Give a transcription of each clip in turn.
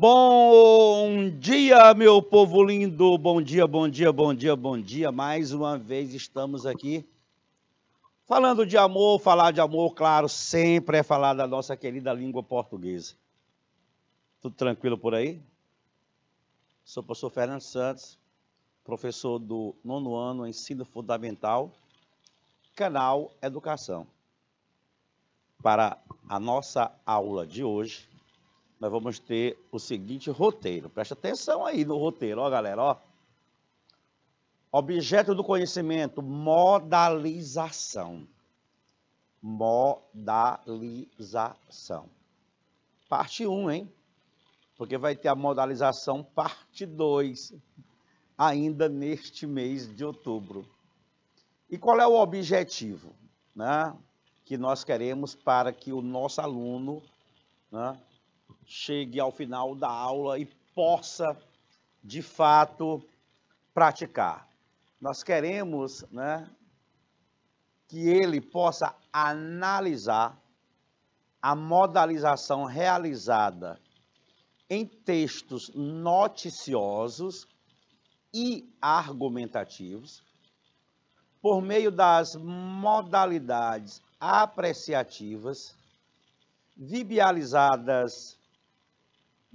Bom dia, meu povo lindo. Bom dia, bom dia, bom dia, bom dia. Mais uma vez estamos aqui falando de amor. Falar de amor, claro, sempre é falar da nossa querida língua portuguesa. Tudo tranquilo por aí? Sou o professor Fernando Santos, professor do 9º ano, Ensino Fundamental, canal Educação. Para a nossa aula de hoje, nós vamos ter o seguinte roteiro. Presta atenção aí no roteiro, ó, galera, ó. Objeto do conhecimento, modalização. Modalização. Parte 1, hein? Porque vai ter a modalização parte 2, ainda neste mês de outubro. E qual é o objetivo, né, que nós queremos para que o nosso aluno, né, chegue ao final da aula e possa, de fato, praticar? Nós queremos, né, que ele possa analisar a modalização realizada em textos noticiosos e argumentativos, por meio das modalidades apreciativas,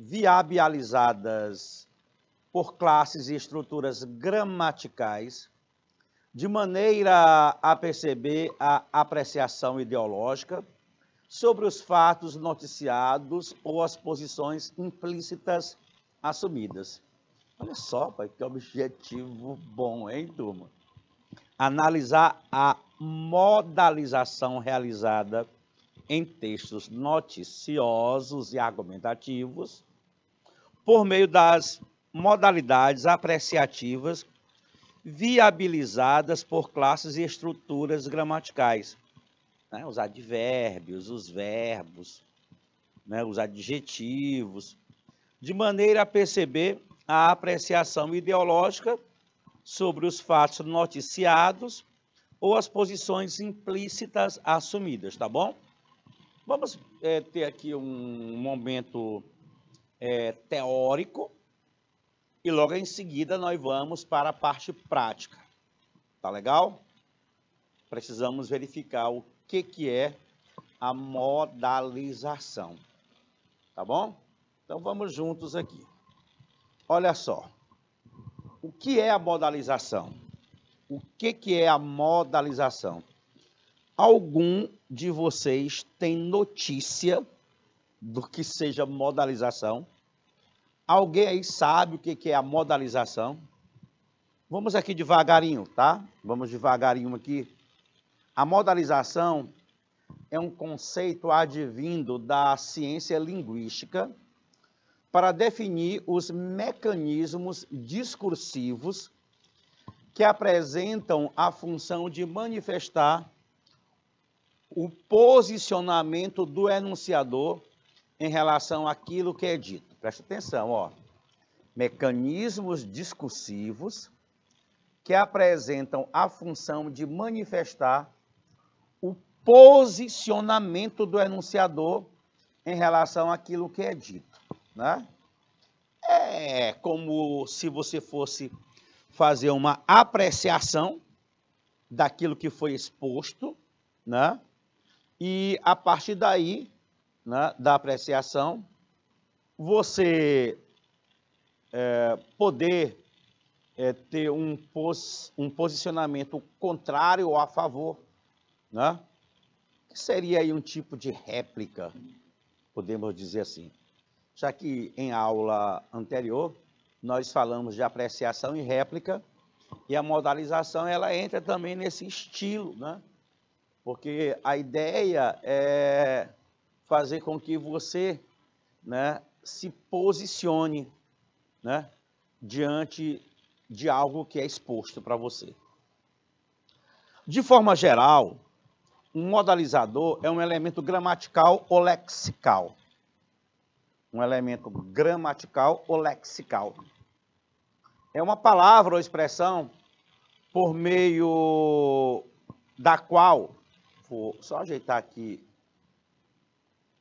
viabilizadas por classes e estruturas gramaticais, de maneira a perceber a apreciação ideológica sobre os fatos noticiados ou as posições implícitas assumidas. Olha só, pai, que objetivo bom, hein, turma? Analisar a modalização realizada em textos noticiosos e argumentativos, por meio das modalidades apreciativas viabilizadas por classes e estruturas gramaticais, né? Os advérbios, os verbos, né? Os adjetivos, de maneira a perceber a apreciação ideológica sobre os fatos noticiados ou as posições implícitas assumidas, tá bom? Vamos ter aqui um momento teórico e logo em seguida nós vamos para a parte prática. Tá legal? Precisamos verificar o que é a modalização. Tá bom? Então vamos juntos aqui. Olha só. O que é a modalização? O que é a modalização? Algum de vocês tem notícia do que seja modalização? Alguém aí sabe o que é a modalização? Vamos aqui devagarinho, tá? Vamos devagarinho aqui. A modalização é um conceito advindo da ciência linguística para definir os mecanismos discursivos que apresentam a função de manifestar o posicionamento do enunciador em relação àquilo que é dito. Presta atenção, ó. Mecanismos discursivos que apresentam a função de manifestar o posicionamento do enunciador em relação àquilo que é dito, né? É como se você fosse fazer uma apreciação daquilo que foi exposto, né? E a partir daí, né, da apreciação, você poder ter um posicionamento contrário ou a favor, né? Que seria aí um tipo de réplica, podemos dizer assim. Já que em aula anterior nós falamos de apreciação e réplica, e a modalização ela entra também nesse estilo, né? Porque a ideia é fazer com que você, né, se posicione, né, diante de algo que é exposto para você. De forma geral, um modalizador é um elemento gramatical ou lexical. Um elemento gramatical ou lexical. É uma palavra ou expressão por meio da qual, vou só ajeitar aqui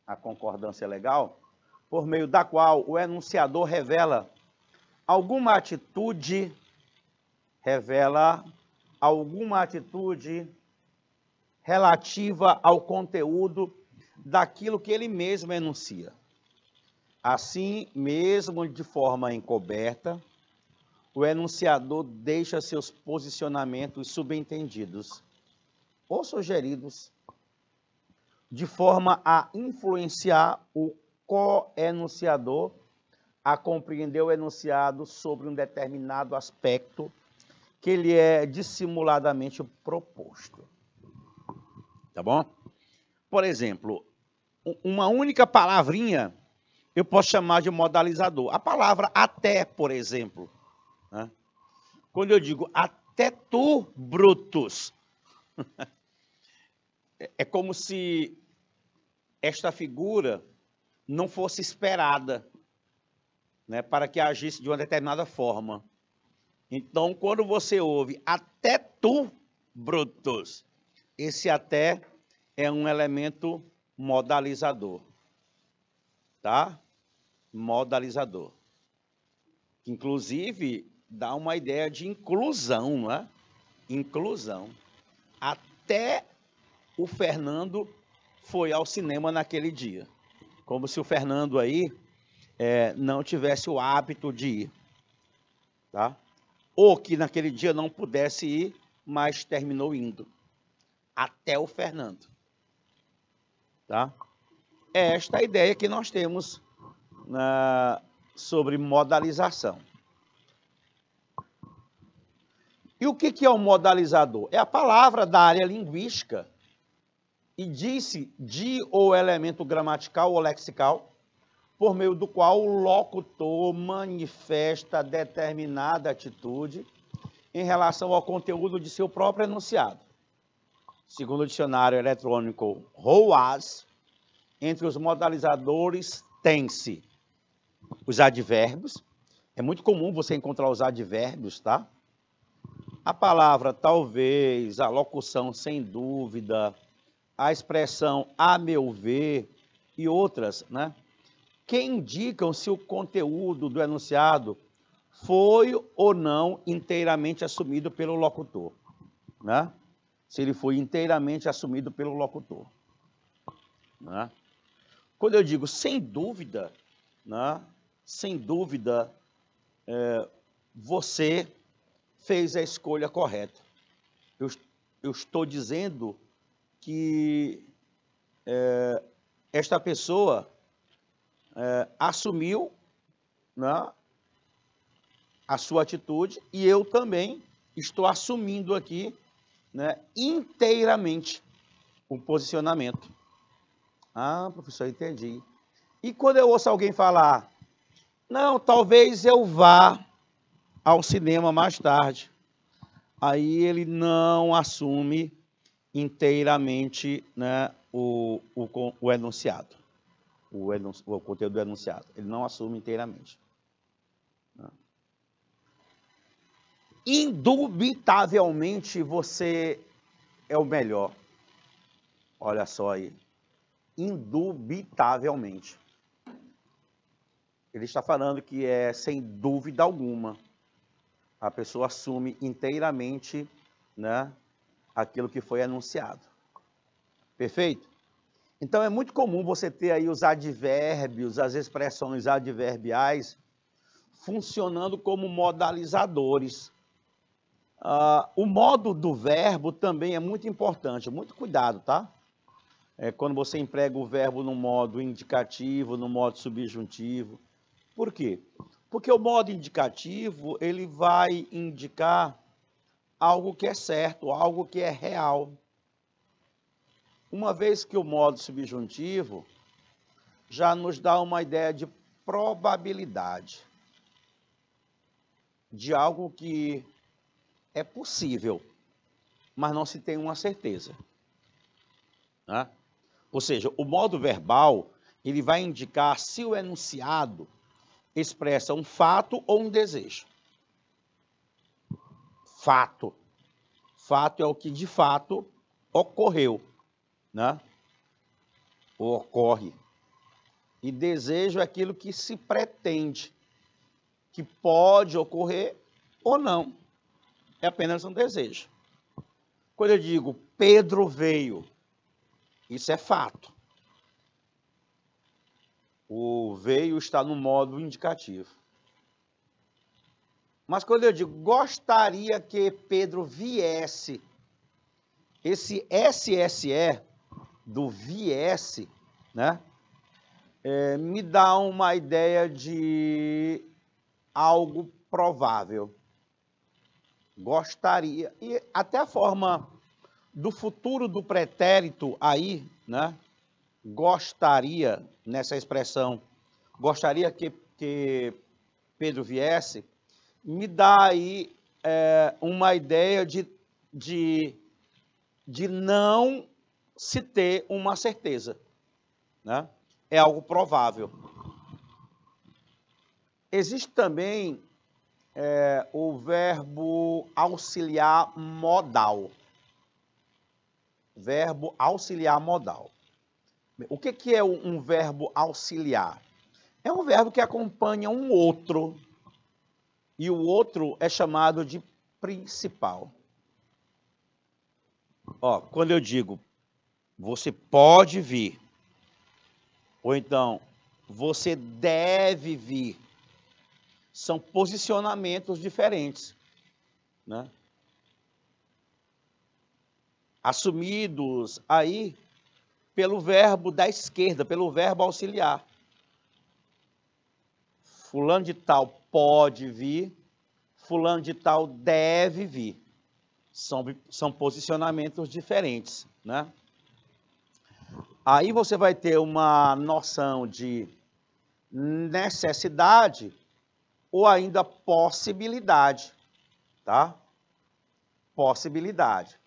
a concordância legal, por meio da qual o enunciador revela alguma atitude relativa ao conteúdo daquilo que ele mesmo enuncia. Assim, mesmo de forma encoberta, o enunciador deixa seus posicionamentos subentendidos ou sugeridos de forma a influenciar o co-enunciador a compreender o enunciado sobre um determinado aspecto que lhe é dissimuladamente proposto. Tá bom? Por exemplo, uma única palavrinha eu posso chamar de modalizador. A palavra até, por exemplo. Né? Quando eu digo até tu, Brutus, é como se esta figura não fosse esperada, né, para que agisse de uma determinada forma. Então, quando você ouve até tu, Brutus, esse até é um elemento modalizador, tá? Modalizador. Inclusive, dá uma ideia de inclusão, não é? Inclusão. Até o Fernando foi ao cinema naquele dia. Como se o Fernando aí não tivesse o hábito de ir, tá? Ou que naquele dia não pudesse ir, mas terminou indo. Até o Fernando. Tá? É esta a ideia que nós temos sobre modalização. E o que é o modalizador? É a palavra da área linguística e diz-se de ou elemento gramatical ou lexical, por meio do qual o locutor manifesta determinada atitude em relação ao conteúdo de seu próprio enunciado. Segundo o dicionário eletrônico ROAS, entre os modalizadores tem-se os advérbios. É muito comum você encontrar os advérbios, tá? A palavra talvez, a locução sem dúvida, a expressão a meu ver e outras, né? Que indicam se o conteúdo do enunciado foi ou não inteiramente assumido pelo locutor, né? Se ele foi inteiramente assumido pelo locutor, né? Quando eu digo sem dúvida, né? Sem dúvida, você fez a escolha correta. Eu estou dizendo que esta pessoa assumiu, né, a sua atitude e eu também estou assumindo aqui, né, inteiramente o posicionamento. Ah, professor, entendi. E quando eu ouço alguém falar, não, talvez eu vá ao cinema mais tarde, aí ele não assume inteiramente, né, o enunciado, o conteúdo do enunciado. Ele não assume inteiramente. Indubitavelmente você é o melhor. Olha só aí. Indubitavelmente. Ele está falando que sem dúvida alguma. A pessoa assume inteiramente, né, aquilo que foi anunciado. Perfeito? Então, é muito comum você ter aí os advérbios, as expressões adverbiais, funcionando como modalizadores. O modo do verbo também é muito importante, muito cuidado, tá? Quando você emprega o verbo no modo indicativo, no modo subjuntivo. Por quê? Porque o modo indicativo, ele vai indicar algo que é certo, algo que é real. Uma vez que o modo subjuntivo já nos dá uma ideia de probabilidade, de algo que é possível, mas não se tem uma certeza, né? Ou seja, o modo verbal, ele vai indicar se o enunciado expressa um fato ou um desejo. Fato. Fato é o que de fato ocorreu, né? Ou ocorre. E desejo é aquilo que se pretende, que pode ocorrer ou não. É apenas um desejo. Quando eu digo Pedro veio, isso é fato. O veio está no modo indicativo. Mas quando eu digo gostaria que Pedro viesse, esse SSE do viesse, né, me dá uma ideia de algo provável. Gostaria. E até a forma do futuro do pretérito aí, né, gostaria, nessa expressão, gostaria que Pedro viesse, me dá aí uma ideia de não se ter uma certeza, né? É algo provável. Existe também o verbo auxiliar modal. Verbo auxiliar modal. O que é um verbo auxiliar? É um verbo que acompanha um outro, e o outro é chamado de principal. Ó, quando eu digo, você pode vir, ou então, você deve vir, são posicionamentos diferentes, né? Assumidos aí pelo verbo da esquerda, pelo verbo auxiliar. Fulano de tal pode vir, fulano de tal deve vir. São posicionamentos diferentes, né? Aí você vai ter uma noção de necessidade ou ainda possibilidade, tá? Possibilidade.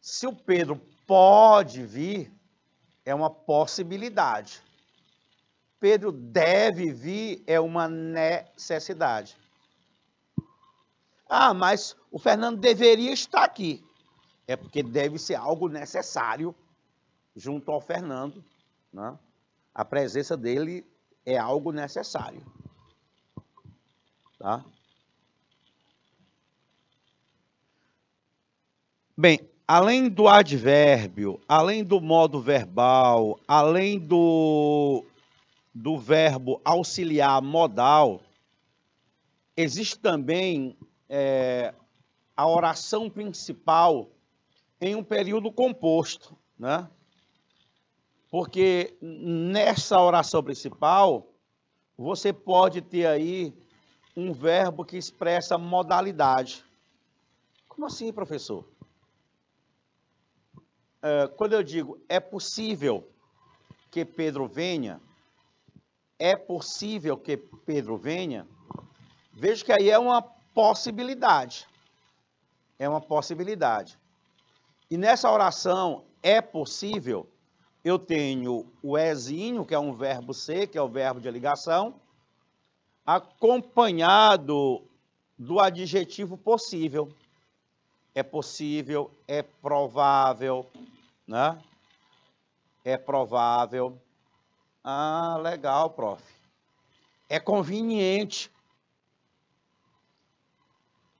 Se o Pedro pode vir, é uma possibilidade. Pedro deve vir, é uma necessidade. Ah, mas o Fernando deveria estar aqui. É porque deve ser algo necessário junto ao Fernando, né? A presença dele é algo necessário. Tá? Bem, além do advérbio, além do modo verbal, além do verbo auxiliar modal, existe também a oração principal em um período composto, né? Porque nessa oração principal, você pode ter aí um verbo que expressa modalidade. Como assim, professor? Quando eu digo é possível que Pedro venha, é possível que Pedro venha, veja que aí é uma possibilidade. É uma possibilidade. E nessa oração, é possível, eu tenho o ezinho, que é um verbo ser, que é o verbo de ligação, acompanhado do adjetivo possível. É possível, é provável, né? É provável. Ah, legal, prof. É conveniente.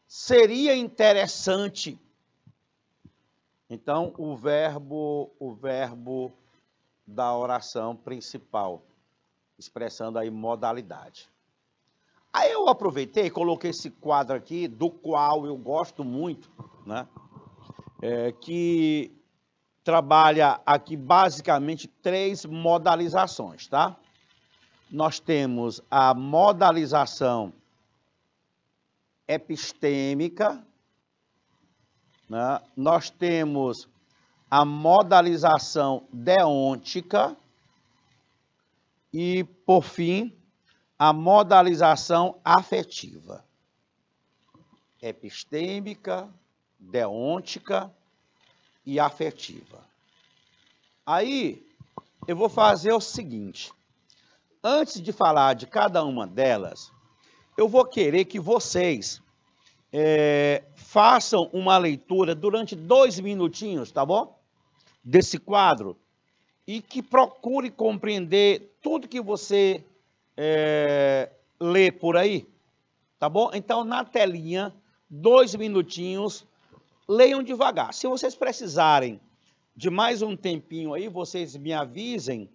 Seria interessante. Então, o verbo da oração principal, expressando aí modalidade. Aí eu aproveitei e coloquei esse quadro aqui, do qual eu gosto muito, né? Que trabalha aqui basicamente 3 modalizações, tá? Nós temos a modalização epistêmica, né? Nós temos a modalização deôntica e, por fim, a modalização afetiva. Epistêmica, deôntica e afetiva. Aí, eu vou fazer o seguinte. Antes de falar de cada uma delas, eu vou querer que vocês façam uma leitura durante 2 minutinhos, tá bom? Desse quadro, e que procure compreender tudo que você lê por aí, tá bom? Então, na telinha, 2 minutinhos, leiam devagar. Se vocês precisarem de mais um tempinho aí, vocês me avisem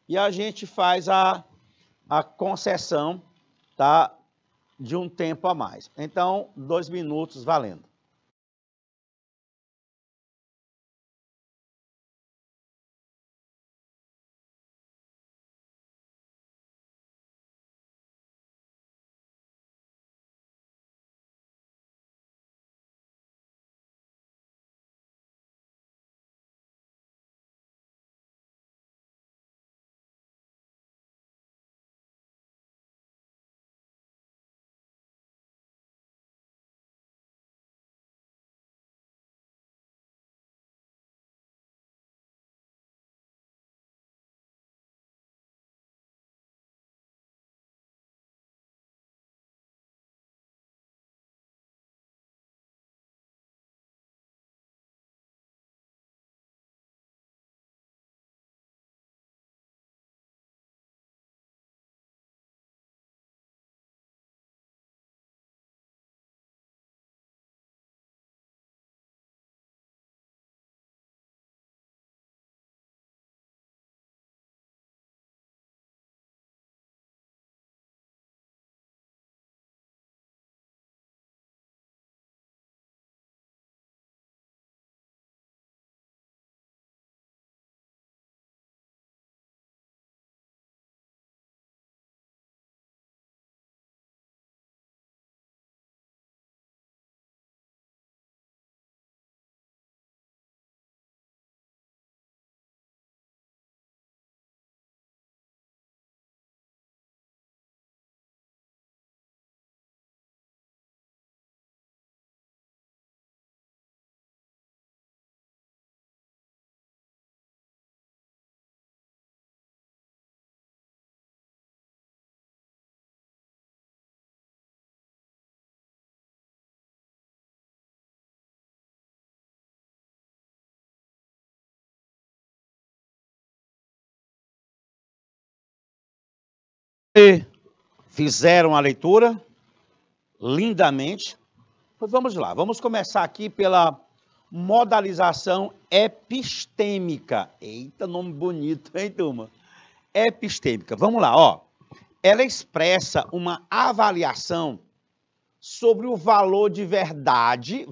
e a gente faz a concessão, tá? De um tempo a mais. Então, 2 minutos valendo. E fizeram a leitura lindamente. Pois vamos lá, vamos começar aqui pela modalização epistêmica. Eita, nome bonito, hein, turma? Epistêmica. Vamos lá, ó. Ela expressa uma avaliação sobre o valor de verdade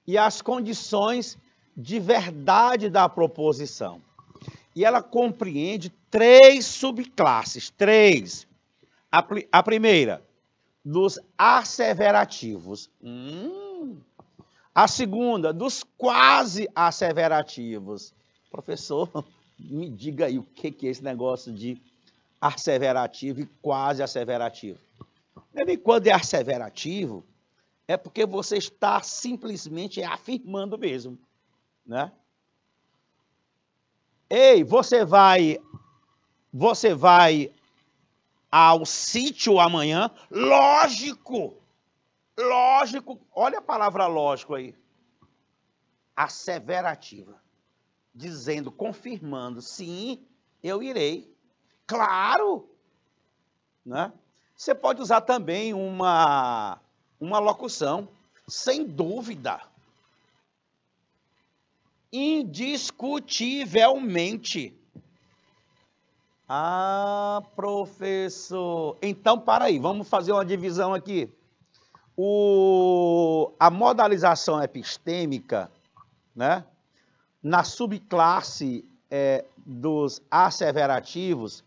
e as condições de verdade da proposição. E ela compreende 3 subclasses, 3. A primeira, dos asseverativos. A segunda, dos quase asseverativos. Professor, me diga aí o que é esse negócio de asseverativo e quase asseverativo. Quando é asseverativo, é porque você está simplesmente afirmando mesmo, né? Ei, você vai ao sítio amanhã? Lógico! Lógico, olha a palavra lógico aí. Asseverativa. Dizendo, confirmando, sim, eu irei. Claro! Né? Você pode usar também uma locução, sem dúvida. Indiscutivelmente. Ah, professor. Então, para aí, vamos fazer uma divisão aqui. A modalização epistêmica, né? Na subclasse dos asseverativos,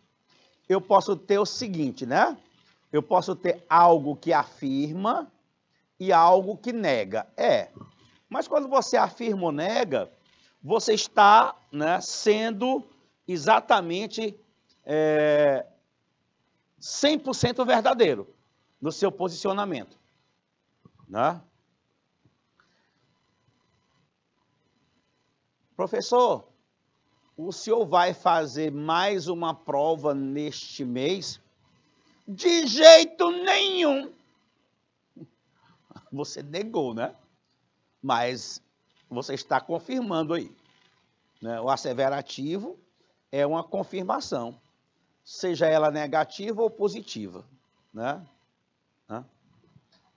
eu posso ter o seguinte, né? Eu posso ter algo que afirma e algo que nega. Mas quando você afirma ou nega, você está, né, sendo exatamente 100% verdadeiro no seu posicionamento. Né? Professor, o senhor vai fazer mais uma prova neste mês? De jeito nenhum. Você negou, né? Mas você está confirmando aí. né? O asseverativo é uma confirmação, seja ela negativa ou positiva, né?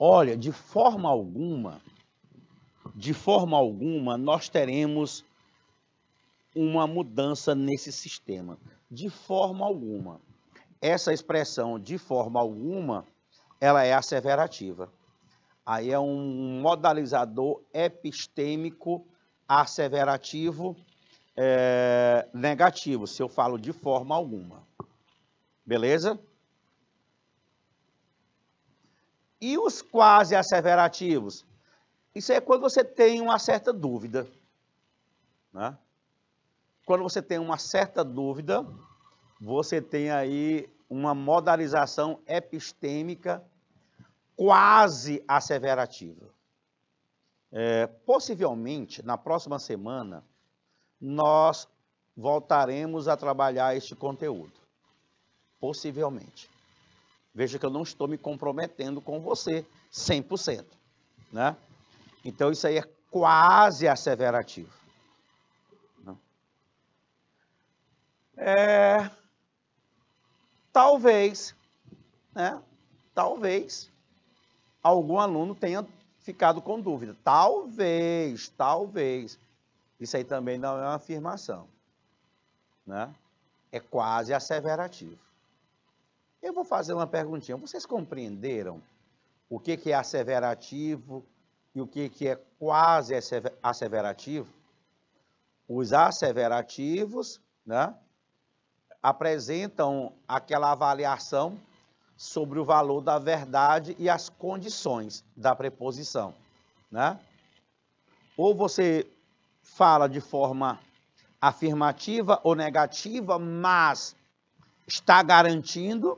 Olha, de forma alguma, nós teremos uma mudança nesse sistema. De forma alguma. Essa expressão, de forma alguma, ela é asseverativa. Aí é um modalizador epistêmico asseverativo negativo, se eu falo de forma alguma. Beleza? E os quase asseverativos? Isso é quando você tem uma certa dúvida, né? Quando você tem uma certa dúvida, você tem aí uma modalização epistêmica quase asseverativa. Possivelmente, na próxima semana, nós voltaremos a trabalhar este conteúdo. Possivelmente. Veja que eu não estou me comprometendo com você 100%, né? Então, isso aí é quase asseverativo. Talvez, né? Talvez algum aluno tenha ficado com dúvida. Talvez. Isso aí também não é uma afirmação, né? É quase asseverativo. Eu vou fazer uma perguntinha. Vocês compreenderam o que é asseverativo e o que é quase asseverativo? Os asseverativos, né, apresentam aquela avaliação sobre o valor da verdade e as condições da preposição, né? Ou você fala de forma afirmativa ou negativa, mas está garantindo,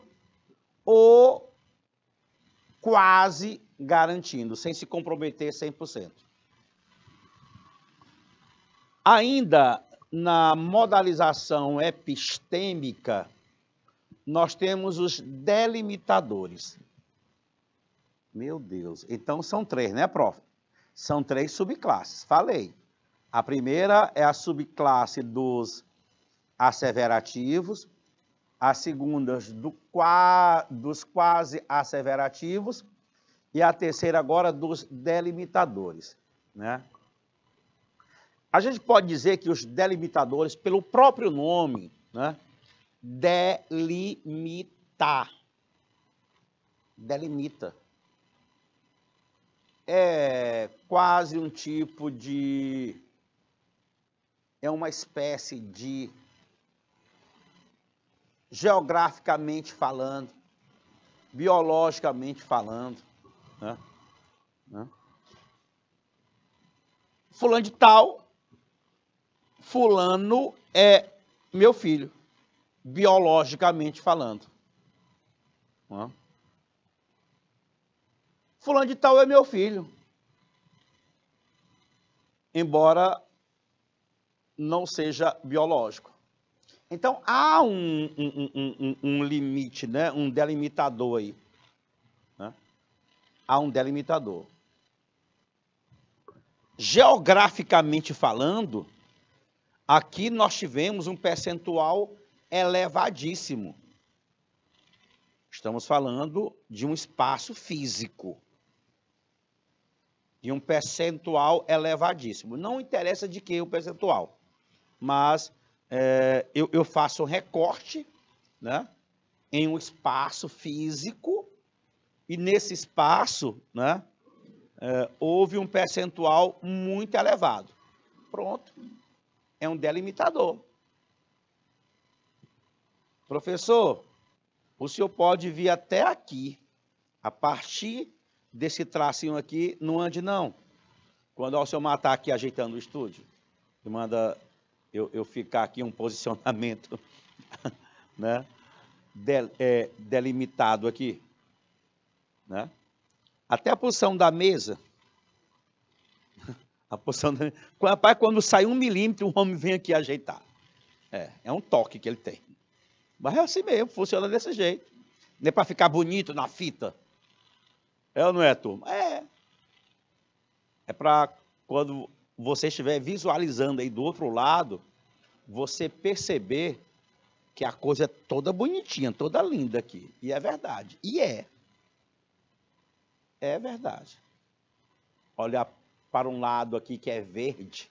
ou quase garantindo, sem se comprometer 100%. Ainda na modalização epistêmica, nós temos os delimitadores. Meu Deus, então são 3, né, prof? São 3 subclasses, falei. A primeira é a subclasse dos asseverativos, a segunda dos quase asseverativos e a terceira agora dos delimitadores, né? A gente pode dizer que os delimitadores, pelo próprio nome, né, delimitar, delimita. É quase um tipo de... é uma espécie de... geograficamente falando, biologicamente falando, né? Fulano de tal, fulano é meu filho, biologicamente falando. Fulano de tal é meu filho, embora não seja biológico. Então, há um limite, né? Um delimitador aí. Né? Há um delimitador. Geograficamente falando, aqui nós tivemos um percentual elevadíssimo. Estamos falando de um espaço físico. De um percentual elevadíssimo. Não interessa de que o percentual, mas... eu faço um recorte, né, em um espaço físico, e nesse espaço, né, houve um percentual muito elevado. Pronto, é um delimitador. Professor, o senhor pode vir até aqui, a partir desse tracinho aqui, não ande não. Quando o senhor está aqui ajeitando o estúdio, que manda... Eu ficar aqui em um posicionamento, né, delimitado aqui, né? Até a posição da mesa, rapaz, quando sai 1 milímetro, o homem vem aqui ajeitar. É um toque que ele tem. Mas é assim mesmo, funciona desse jeito. Não é para ficar bonito na fita. É ou não é, turma? É para quando você estiver visualizando aí do outro lado, você perceber que a coisa é toda bonitinha, toda linda aqui. E é verdade. E é. É verdade. Olhar para um lado aqui que é verde,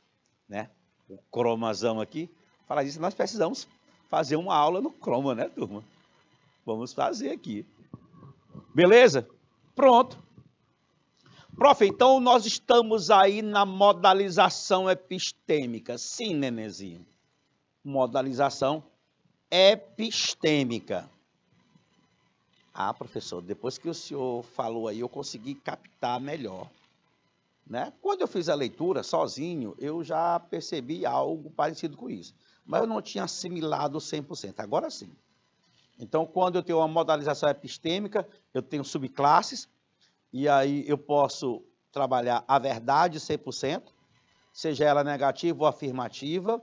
né? O cromazão aqui. Falar disso, nós precisamos fazer uma aula no croma, né, turma? Vamos fazer aqui. Beleza? Pronto. Prof, então nós estamos aí na modalização epistêmica. Sim, nenenzinho. Modalização epistêmica. Ah, professor, depois que o senhor falou aí, eu consegui captar melhor. Né? Quando eu fiz a leitura sozinho, eu já percebi algo parecido com isso. Mas eu não tinha assimilado 100%. Agora sim. Então, quando eu tenho uma modalização epistêmica, eu tenho subclasses, e aí eu posso trabalhar a verdade 100%, seja ela negativa ou afirmativa,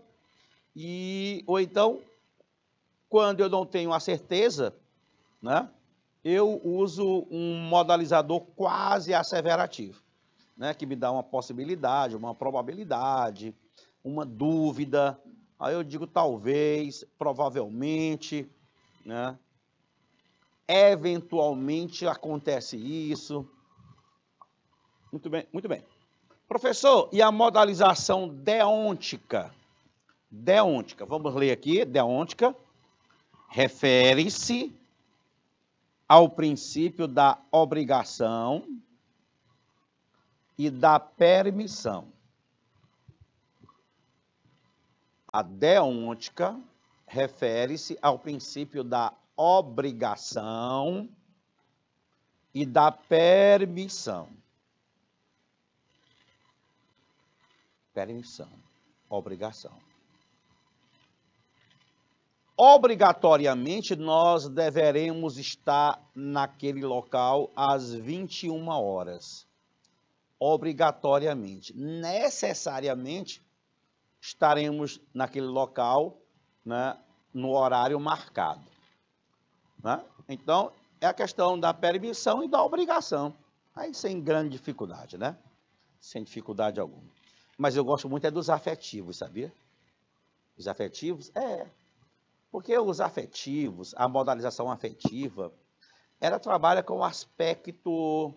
ou então, quando eu não tenho a certeza, né, eu uso um modalizador quase asseverativo, né, que me dá uma possibilidade, uma probabilidade, uma dúvida. Aí eu digo talvez, provavelmente, né, eventualmente acontece isso. Muito bem, muito bem. Professor, e a modalização deôntica? Deôntica, vamos ler aqui, deôntica refere-se ao princípio da obrigação e da permissão. A deôntica refere-se ao princípio da obrigação e da permissão. Permissão, obrigação. Obrigatoriamente, nós deveremos estar naquele local às 21 horas. Obrigatoriamente. Necessariamente, estaremos naquele local, né, no horário marcado. Né? Então, é a questão da permissão e da obrigação. Aí sem grande dificuldade, né? Sem dificuldade alguma. Mas eu gosto muito dos afetivos, sabia? Os afetivos? Porque os afetivos, a modalização afetiva, ela trabalha com o aspecto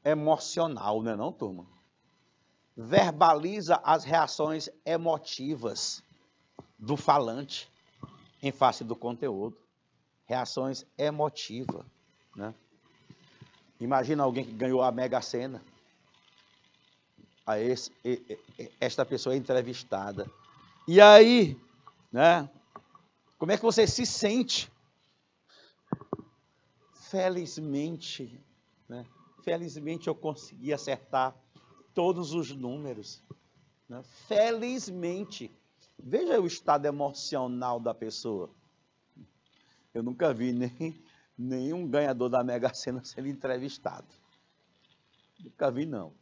emocional, não é não, turma? Verbaliza as reações emotivas do falante em face do conteúdo. Reações emotivas, né? Imagina alguém que ganhou a Mega Sena. Esta pessoa é entrevistada. E aí, né? Como é que você se sente? Felizmente, né? Felizmente eu consegui acertar todos os números. Né? Felizmente. Veja o estado emocional da pessoa. Eu nunca vi nenhum ganhador da Mega Sena sendo entrevistado. Nunca vi, não.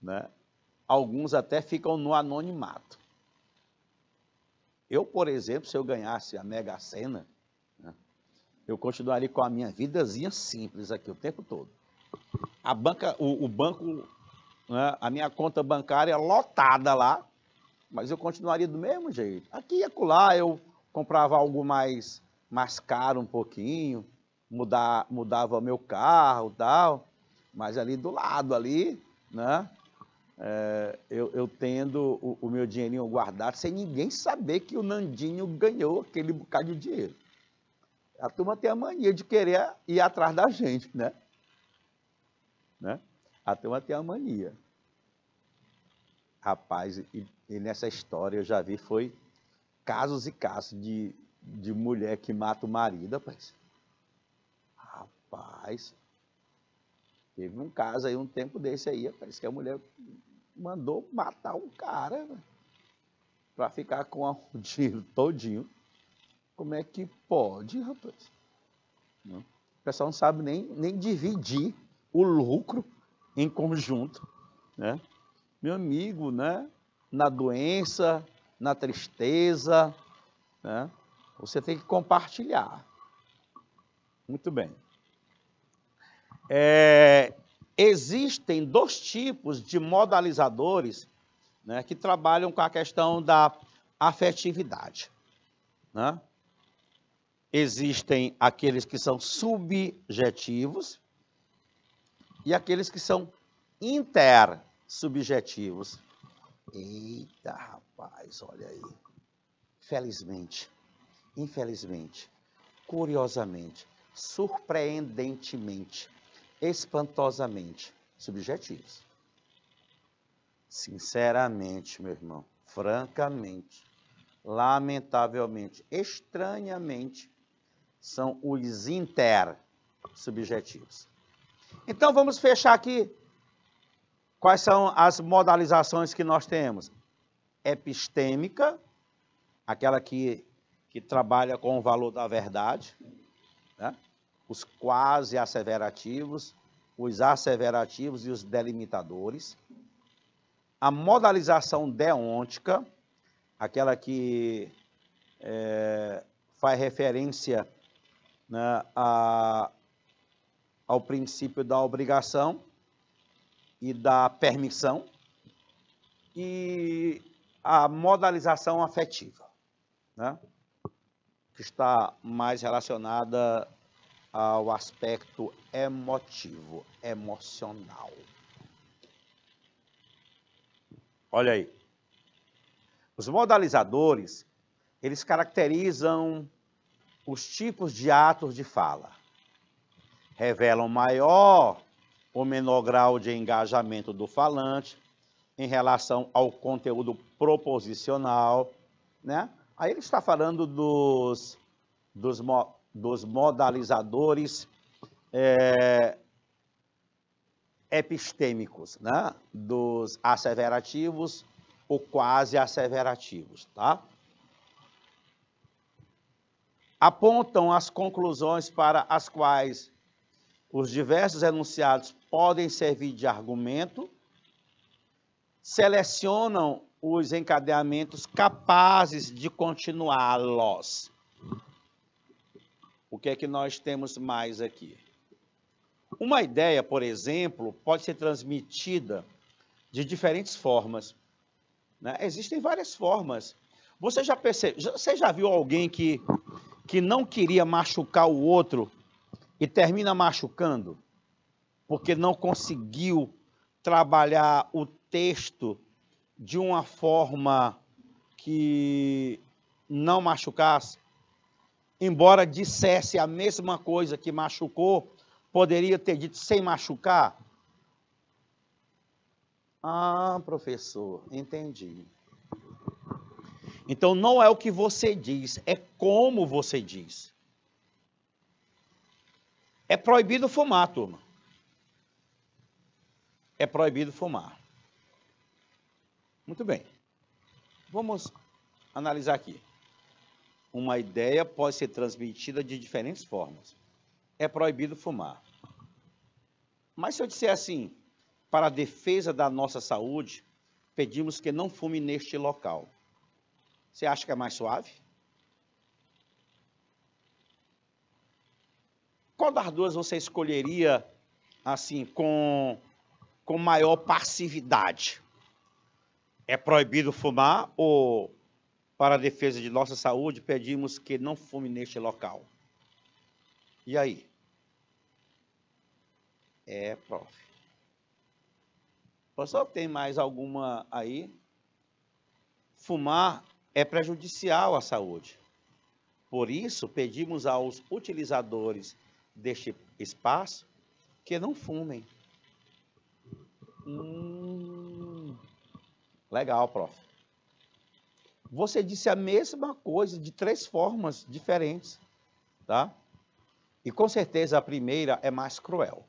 Né? Alguns até ficam no anonimato. Eu, por exemplo, se eu ganhasse a Mega Sena, né, eu continuaria com a minha vidazinha simples aqui o tempo todo. A banca, o banco, né, a minha conta bancária lotada lá, mas eu continuaria do mesmo jeito. Aqui e acolá eu comprava algo mais caro um pouquinho, mudava meu carro e tal, mas ali do lado, ali, né? Eu tendo o meu dinheirinho guardado sem ninguém saber que o Nandinho ganhou aquele bocado de dinheiro. A turma tem a mania de querer ir atrás da gente, né? A turma tem a mania. Rapaz, e nessa história eu já vi, foi casos e casos de mulher que mata o marido, rapaz. Rapaz, teve um caso aí, um tempo desse aí, parece que a mulher mandou matar um cara para ficar com o dinheiro todinho. Como é que pode, rapaz? Não. O pessoal não sabe nem dividir o lucro em conjunto, né? Meu amigo, né? Na doença, na tristeza, né? Você tem que compartilhar. Muito bem. Existem dois tipos de modalizadores né, que trabalham com a questão da afetividade, né? Existem aqueles que são subjetivos e aqueles que são intersubjetivos. Eita, rapaz, olha aí. Felizmente, infelizmente, curiosamente, surpreendentemente, espantosamente, subjetivos. Sinceramente, meu irmão, francamente, lamentavelmente, estranhamente, são os intersubjetivos. Então, vamos fechar aqui. Quais são as modalizações que nós temos? Epistêmica, aquela que trabalha com o valor da verdade, né? Os quase asseverativos, os asseverativos e os delimitadores. A modalização deôntica, aquela que faz referência, né, ao princípio da obrigação e da permissão, e a modalização afetiva, né, que está mais relacionada ao aspecto emotivo, emocional. Olha aí. Os modalizadores, eles caracterizam os tipos de atos de fala. Revelam maior ou menor grau de engajamento do falante em relação ao conteúdo proposicional, né? Aí ele está falando dos modalizadores epistêmicos, né? Dos asseverativos ou quase asseverativos, tá? Apontam as conclusões para as quais os diversos enunciados podem servir de argumento, selecionam os encadeamentos capazes de continuá-los. O que é que nós temos mais aqui? Uma ideia, por exemplo, pode ser transmitida de diferentes formas, né? Existem várias formas. Você já viu alguém que não queria machucar o outro e termina machucando, porque não conseguiu trabalhar o texto de uma forma que não machucasse? Embora dissesse a mesma coisa que machucou, poderia ter dito sem machucar? Ah, professor, entendi. Então, não é o que você diz, é como você diz. É proibido fumar, turma. É proibido fumar. Muito bem. Vamos analisar aqui. Uma ideia pode ser transmitida de diferentes formas. É proibido fumar. Mas se eu disser assim, para a defesa da nossa saúde, pedimos que não fume neste local. Você acha que é mais suave? Qual das duas você escolheria, assim, com maior passividade? É proibido fumar ou, para a defesa de nossa saúde, pedimos que não fume neste local? E aí? Prof. Pessoal, tem mais alguma aí? Fumar é prejudicial à saúde. Por isso, pedimos aos utilizadores deste espaço que não fumem. Legal, prof. Você disse a mesma coisa de 3 formas diferentes, tá? E com certeza a primeira é mais cruel.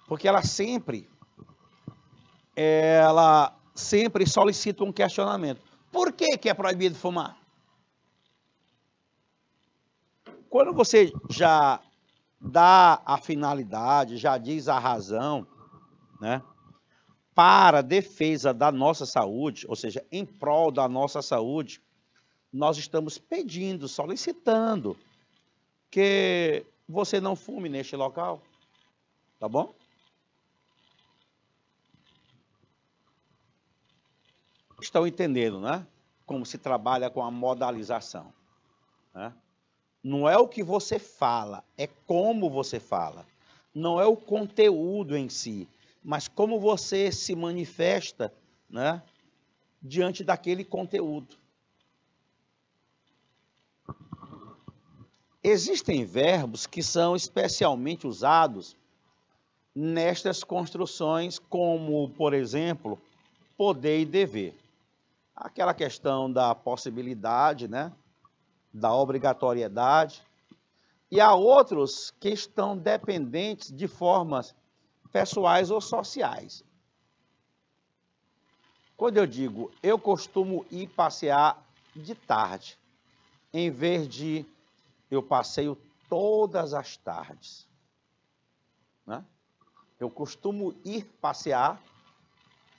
Porque ela sempre solicita um questionamento. Por que é proibido fumar? Quando você já dá a finalidade, já diz a razão, né, para a defesa da nossa saúde, ou seja, em prol da nossa saúde, nós estamos pedindo, solicitando que você não fume neste local, tá bom? Estão entendendo, né? Como se trabalha com a modalização, né? Não é o que você fala, é como você fala. Não é o conteúdo em si, mas como você se manifesta, né, diante daquele conteúdo. Existem verbos que são especialmente usados nestas construções, como, por exemplo, poder e dever. Aquela questão da possibilidade, né, da obrigatoriedade. E há outros que estão dependentes de formas pessoais ou sociais. Quando eu digo, eu costumo ir passear de tarde, em vez de eu passeio todas as tardes, né? Eu costumo ir passear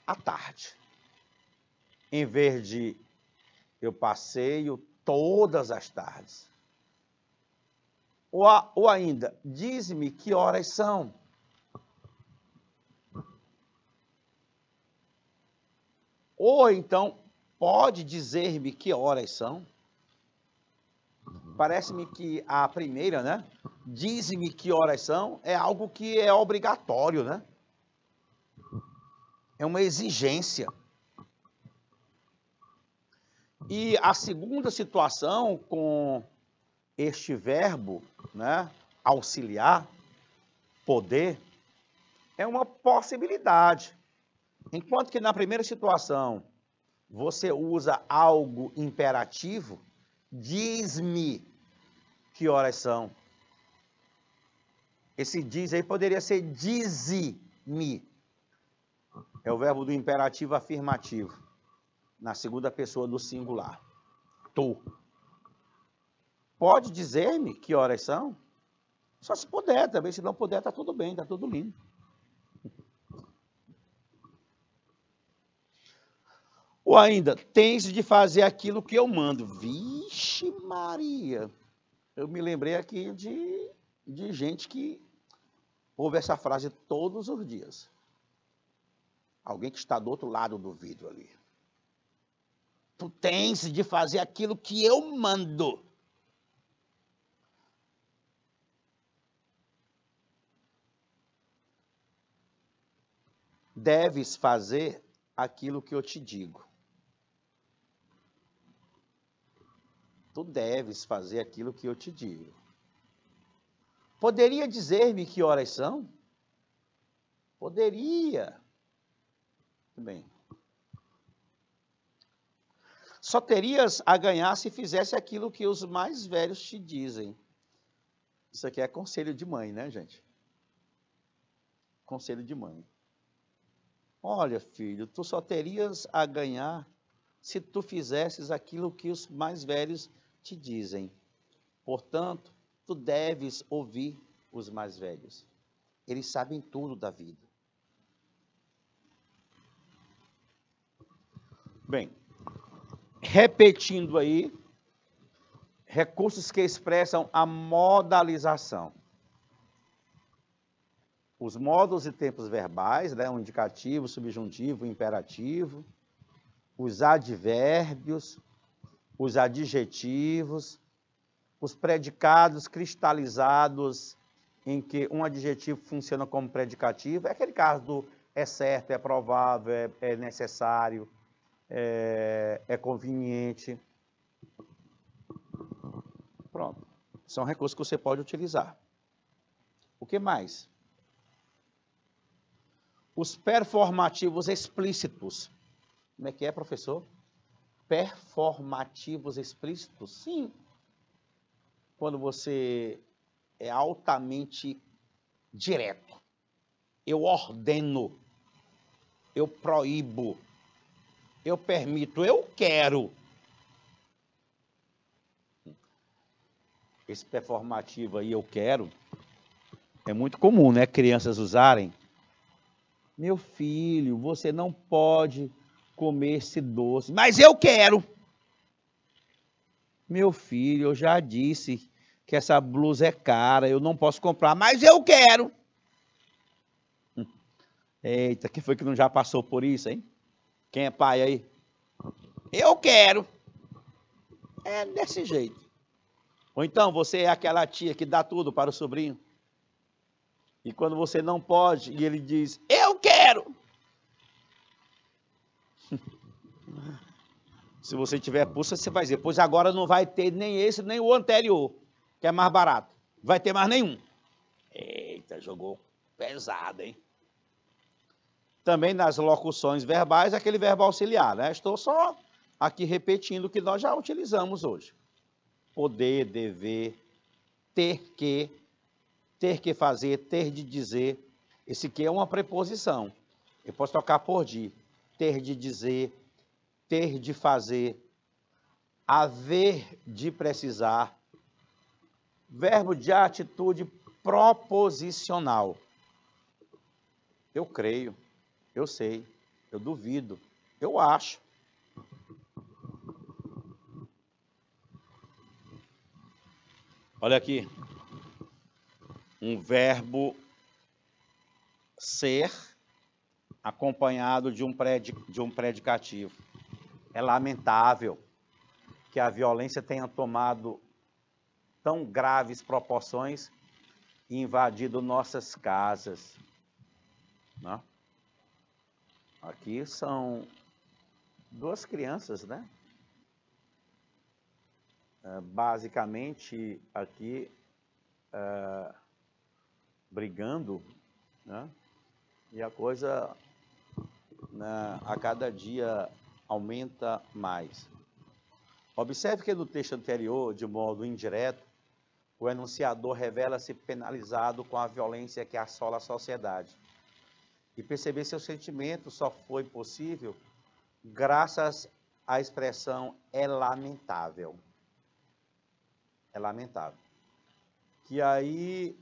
à tarde, em vez de eu passeio todas as tardes. Ou ainda, diz-me que horas são. Ou então, pode dizer-me que horas são. Parece-me que a primeira, né? Diz-me que horas são, é algo que é obrigatório, né? É uma exigência. E a segunda situação com este verbo, né, auxiliar, poder, é uma possibilidade. Enquanto que na primeira situação você usa algo imperativo, diz-me que horas são. Esse diz aí poderia ser dize-me. É o verbo do imperativo afirmativo, na segunda pessoa do singular. Tu. Pode dizer-me que horas são? Só se puder também, se não puder, está tudo bem, está tudo lindo. Ou ainda, tens de fazer aquilo que eu mando. Vixe Maria! Eu me lembrei aqui de gente que ouve essa frase todos os dias. Alguém que está do outro lado do vidro ali. Tu tens de fazer aquilo que eu mando. Deves fazer aquilo que eu te digo. Tu deves fazer aquilo que eu te digo. Poderia dizer-me que horas são? Poderia. Muito bem. Só terias a ganhar se fizesse aquilo que os mais velhos te dizem. Isso aqui é conselho de mãe, né, gente? Conselho de mãe. Olha, filho, tu só terias a ganhar se tu fizesses aquilo que os mais velhos te dizem. Portanto, tu deves ouvir os mais velhos. Eles sabem tudo da vida. Bem, repetindo aí, recursos que expressam a modalização. Os modos e tempos verbais, né, o indicativo, subjuntivo, imperativo, os advérbios, os adjetivos, os predicados cristalizados, em que um adjetivo funciona como predicativo, é aquele caso do é certo, é provável, é necessário, é conveniente. Pronto. São recursos que você pode utilizar. O que mais? Os performativos explícitos. Como é que é, professor? Performativos explícitos? Sim. Quando você é altamente direto. Eu ordeno. Eu proíbo. Eu permito. Eu quero. Esse performativo aí, eu quero, é muito comum, né? Crianças usarem. Meu filho, você não pode comer esse doce, mas eu quero. Meu filho, eu já disse que essa blusa é cara, eu não posso comprar, mas eu quero. Eita, quem foi que não já passou por isso, hein? Quem é pai aí? Eu quero. É desse jeito. Ou então você é aquela tia que dá tudo para o sobrinho. E quando você não pode, e ele diz, eu quero. Se você tiver pulsa, você vai dizer, pois agora não vai ter nem esse, nem o anterior, que é mais barato. Vai ter mais nenhum. Eita, jogou pesado, hein? Também nas locuções verbais, aquele verbo auxiliar, né? Estou só aqui repetindo o que nós já utilizamos hoje. Poder, dever, ter que fazer, ter de dizer. Esse que é uma preposição. Eu posso trocar por de. Ter de dizer, ter de fazer, haver de precisar. Verbo de atitude proposicional. Eu creio, eu sei, eu duvido, eu acho. Olha aqui. Um verbo ser acompanhado de um predicativo. É lamentável que a violência tenha tomado tão graves proporções e invadido nossas casas. Né? Aqui são duas crianças, né? Basicamente, aqui, brigando, né? E a coisa, né, a cada dia aumenta mais. Observe que no texto anterior, de modo indireto, o enunciador revela-se penalizado com a violência que assola a sociedade. E perceber seu sentimento só foi possível graças à expressão é lamentável. É lamentável. Que aí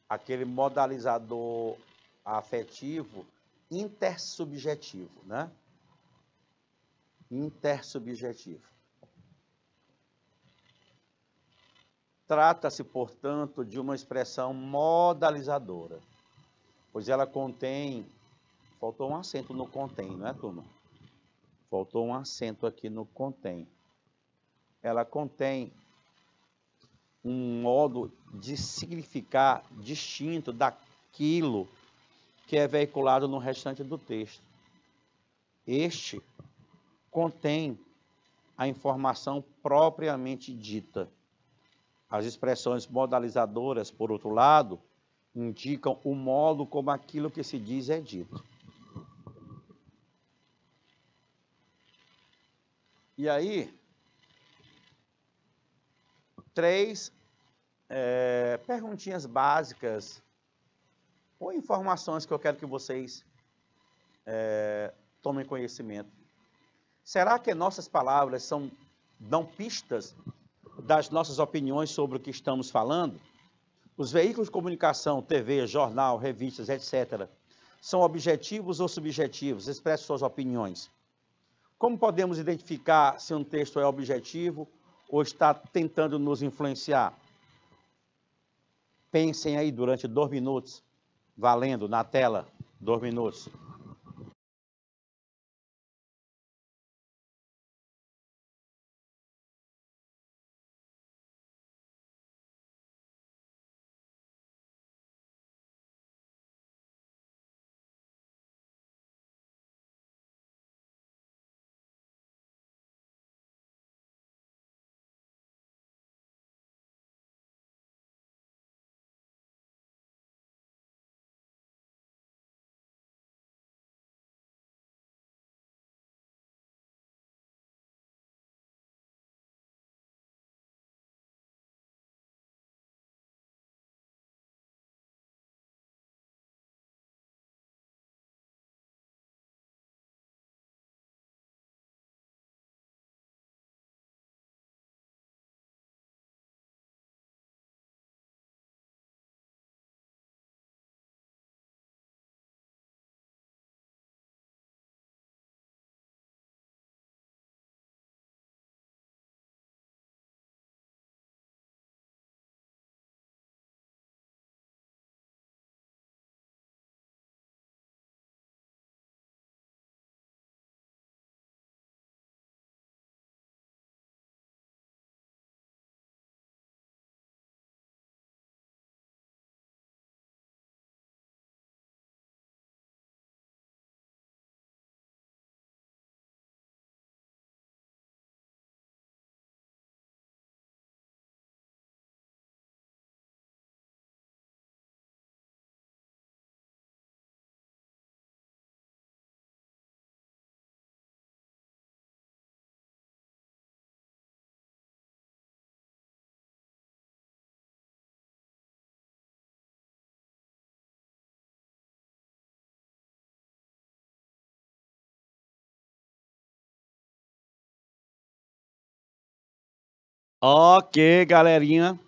aquele modalizador afetivo intersubjetivo, né? Intersubjetivo. Trata-se, portanto, de uma expressão modalizadora, pois ela contém, faltou um acento no contém, não é, turma? Faltou um acento aqui no contém. Ela contém um modo de significar distinto daquilo que é veiculado no restante do texto. Este contém a informação propriamente dita. As expressões modalizadoras, por outro lado, indicam o modo como aquilo que se diz é dito. E aí, três perguntinhas básicas ou informações que eu quero que vocês tomem conhecimento. Será que nossas palavras dão pistas das nossas opiniões sobre o que estamos falando? Os veículos de comunicação, TV, jornal, revistas, etc., são objetivos ou subjetivos? Expresse suas opiniões. Como podemos identificar se um texto é objetivo ou está tentando nos influenciar? Pensem aí durante 2 minutos, valendo, na tela, 2 minutos. Ok, galerinha.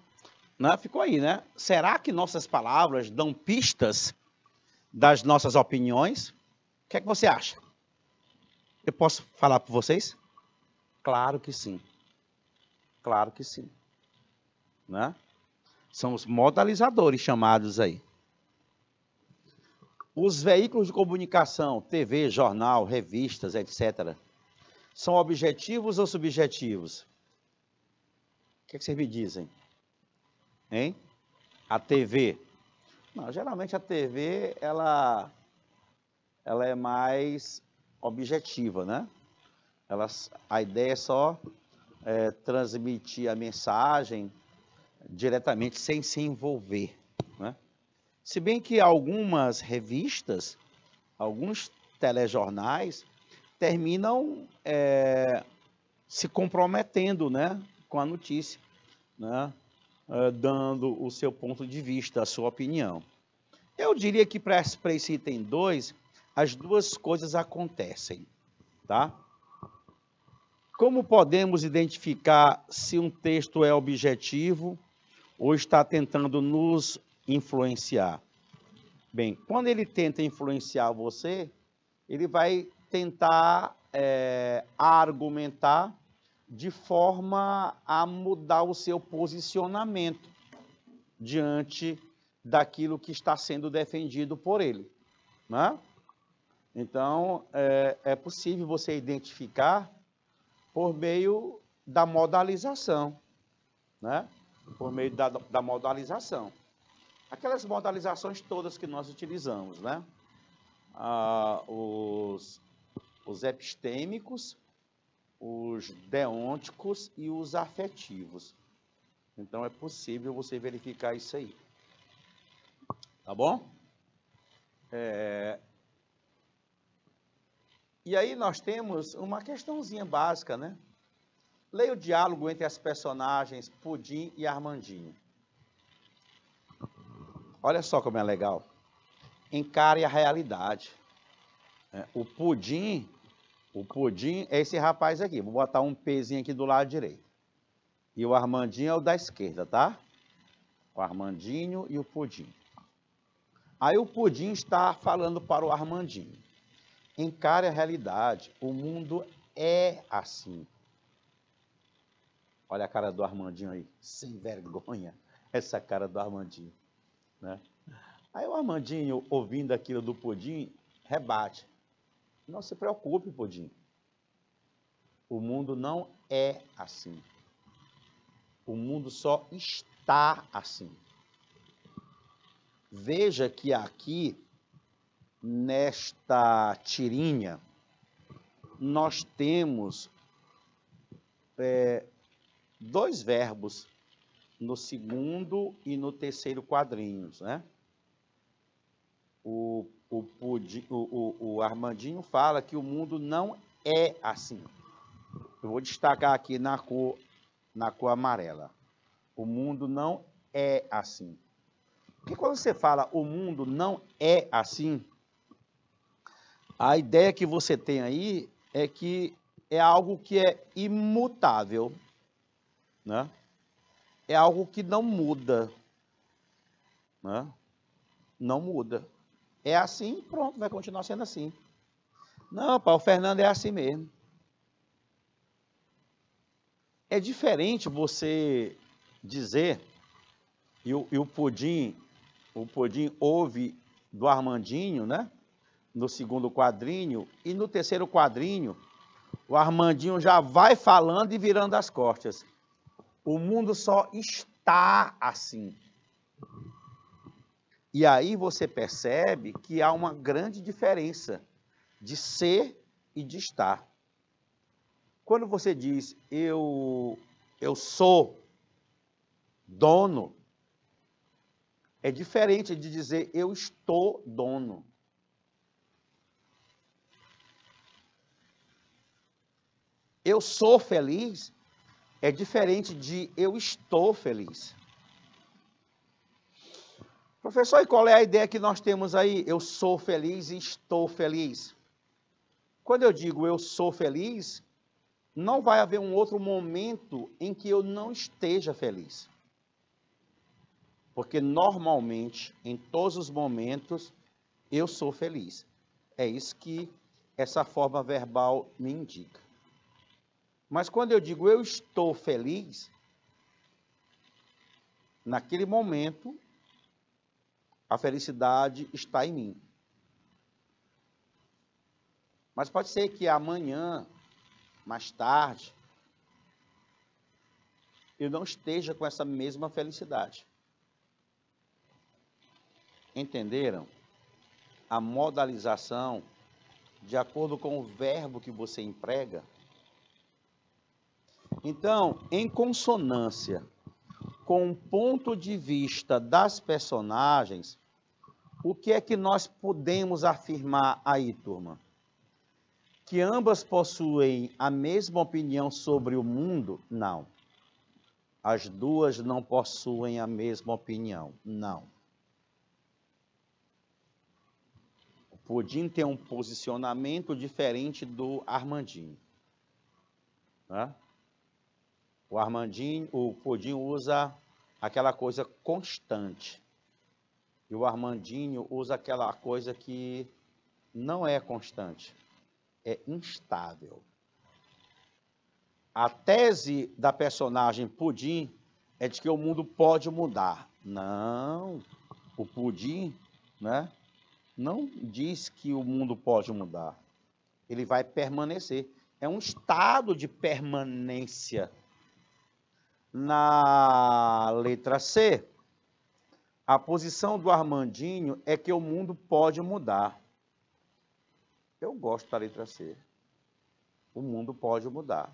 Né? Ficou aí, né? Será que nossas palavras dão pistas das nossas opiniões? O que é que você acha? Eu posso falar para vocês? Claro que sim. Claro que sim. Né? São os modalizadores chamados aí. Os veículos de comunicação, TV, jornal, revistas, etc., são objetivos ou subjetivos? O que vocês me dizem? Hein? A TV. Não, geralmente a TV, ela é mais objetiva, né? A ideia é só transmitir a mensagem diretamente, sem se envolver, né? Se bem que algumas revistas, alguns telejornais, terminam se comprometendo, né, com a notícia, né, dando o seu ponto de vista, a sua opinião. Eu diria que para esse item 2, as duas coisas acontecem, tá? Como podemos identificar se um texto é objetivo ou está tentando nos influenciar? Bem, quando ele tenta influenciar você, ele vai tentar argumentar de forma a mudar o seu posicionamento diante daquilo que está sendo defendido por ele, né? Então, é possível você identificar por meio da modalização, né? Por meio da modalização. Aquelas modalizações todas que nós utilizamos, né? Os epistêmicos, os deônticos e os afetivos. Então, é possível você verificar isso aí. Tá bom? E aí nós temos uma questãozinha básica, né? Leia o diálogo entre as personagens Pudim e Armandinho. Olha só como é legal. Encare a realidade. O Pudim é esse rapaz aqui. Vou botar um pezinho aqui do lado direito. E o Armandinho é o da esquerda, tá? O Armandinho e o Pudim. Aí o Pudim está falando para o Armandinho. Encare a realidade. O mundo é assim. Olha a cara do Armandinho aí. Sem vergonha. Essa cara do Armandinho, né? Aí o Armandinho, ouvindo aquilo do Pudim, rebate. Não se preocupe, Pudim. O mundo não é assim. O mundo só está assim. Veja que aqui, nesta tirinha, nós temos dois verbos no segundo e no terceiro quadrinhos, né? O Armandinho fala que o mundo não é assim. Eu vou destacar aqui na cor amarela. O mundo não é assim. Porque quando você fala o mundo não é assim, a ideia que você tem aí é que é algo que é imutável, né? É algo que não muda, né? Não muda. É assim, pronto, vai continuar sendo assim. Não, pai, o Fernando é assim mesmo. É diferente você dizer, e o Pudim ouve do Armandinho, né? No segundo quadrinho, e no terceiro quadrinho, o Armandinho já vai falando e virando as costas. O mundo só está assim. E aí você percebe que há uma grande diferença de ser e de estar. Quando você diz, eu sou dono, é diferente de dizer, eu estou dono. Eu sou feliz é diferente de eu estou feliz. Professor, e qual é a ideia que nós temos aí? Eu sou feliz e estou feliz. Quando eu digo eu sou feliz, não vai haver um outro momento em que eu não esteja feliz. Porque normalmente, em todos os momentos, eu sou feliz. É isso que essa forma verbal me indica. Mas quando eu digo eu estou feliz, naquele momento, a felicidade está em mim. Mas pode ser que amanhã, mais tarde, eu não esteja com essa mesma felicidade. Entenderam? A modalização, de acordo com o verbo que você emprega. Então, em consonância com o ponto de vista das personagens, o que é que nós podemos afirmar aí, turma? Que ambas possuem a mesma opinião sobre o mundo? Não. As duas não possuem a mesma opinião. Não. O Pudim tem um posicionamento diferente do Armandinho. Né? O Pudim usa aquela coisa constante. E o Armandinho usa aquela coisa que não é constante. É instável. A tese da personagem Pudim é de que o mundo pode mudar. Não. O Pudim, né, não diz que o mundo pode mudar. Ele vai permanecer. É um estado de permanência. Na letra C, a posição do Armandinho é que o mundo pode mudar. Eu gosto da letra C. O mundo pode mudar.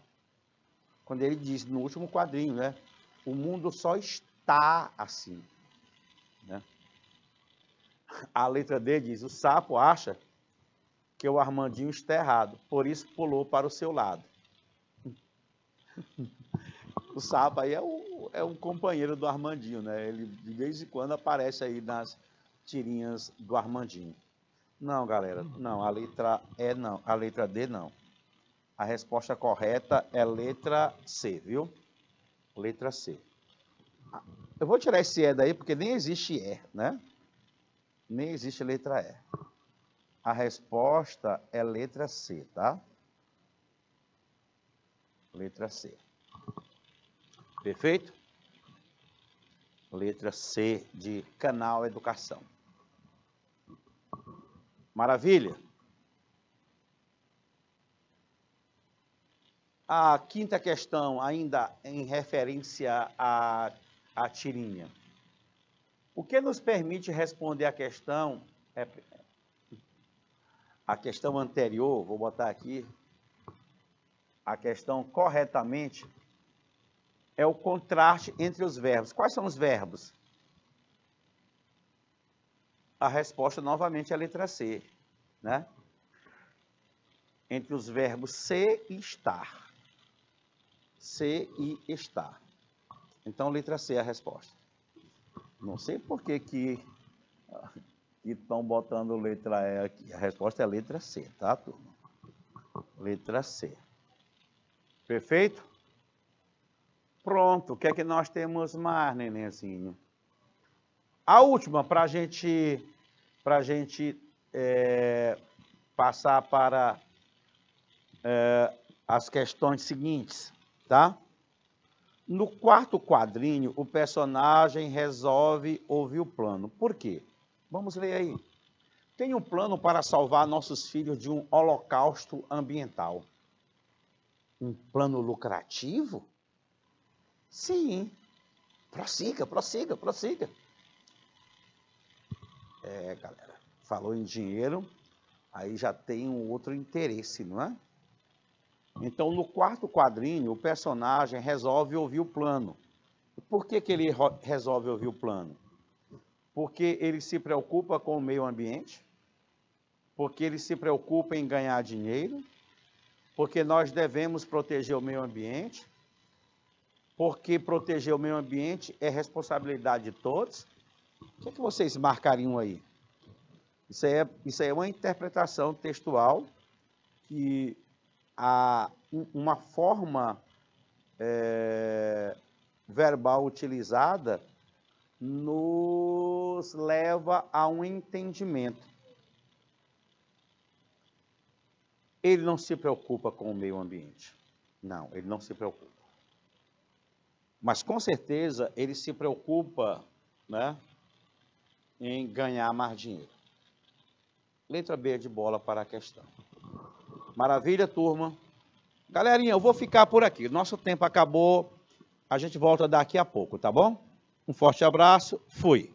Quando ele diz no último quadrinho, né? O mundo só está assim. Né? A letra D diz, o sapo acha que o Armandinho está errado, por isso pulou para o seu lado. O sapo aí é um companheiro do Armandinho, né? Ele de vez em quando aparece aí nas tirinhas do Armandinho. Não, galera, não, a letra E não, a letra D não. A resposta correta é letra C, viu? Letra C. Eu vou tirar esse E daí porque nem existe E, né? Nem existe letra E. A resposta é letra C, tá? Letra C. Perfeito? Letra C de Canal Educação. Maravilha? A quinta questão, ainda em referência à tirinha. O que nos permite responder a questão anterior, vou botar aqui, a questão corretamente, é o contraste entre os verbos. Quais são os verbos? A resposta, novamente, é a letra C, né? Entre os verbos ser e estar. Ser e estar. Então, letra C é a resposta. Não sei por que estão botando letra E aqui. A resposta é a letra C, tá, turma? Letra C. Perfeito? Pronto, o que é que nós temos mais, nenenzinho? A última, para a gente passar para as questões seguintes, tá? No quarto quadrinho, o personagem resolve ouvir o plano. Por quê? Vamos ler aí. Tem um plano para salvar nossos filhos de um holocausto ambiental. Um plano lucrativo? Sim. Prossiga. Galera, falou em dinheiro, aí já tem um outro interesse, não é? Então, no quarto quadrinho, o personagem resolve ouvir o plano. Por que ele resolve ouvir o plano? Porque ele se preocupa com o meio ambiente, porque ele se preocupa em ganhar dinheiro, porque nós devemos proteger o meio ambiente, porque proteger o meio ambiente é responsabilidade de todos. O que vocês marcariam aí? Isso aí é uma interpretação textual que uma forma verbal utilizada nos leva a um entendimento. Ele não se preocupa com o meio ambiente. Não, ele não se preocupa. Mas, com certeza, ele se preocupa, né, em ganhar mais dinheiro. Letra B de bola para a questão. Maravilha, turma? Galerinha, eu vou ficar por aqui. Nosso tempo acabou. A gente volta daqui a pouco, tá bom? Um forte abraço. Fui.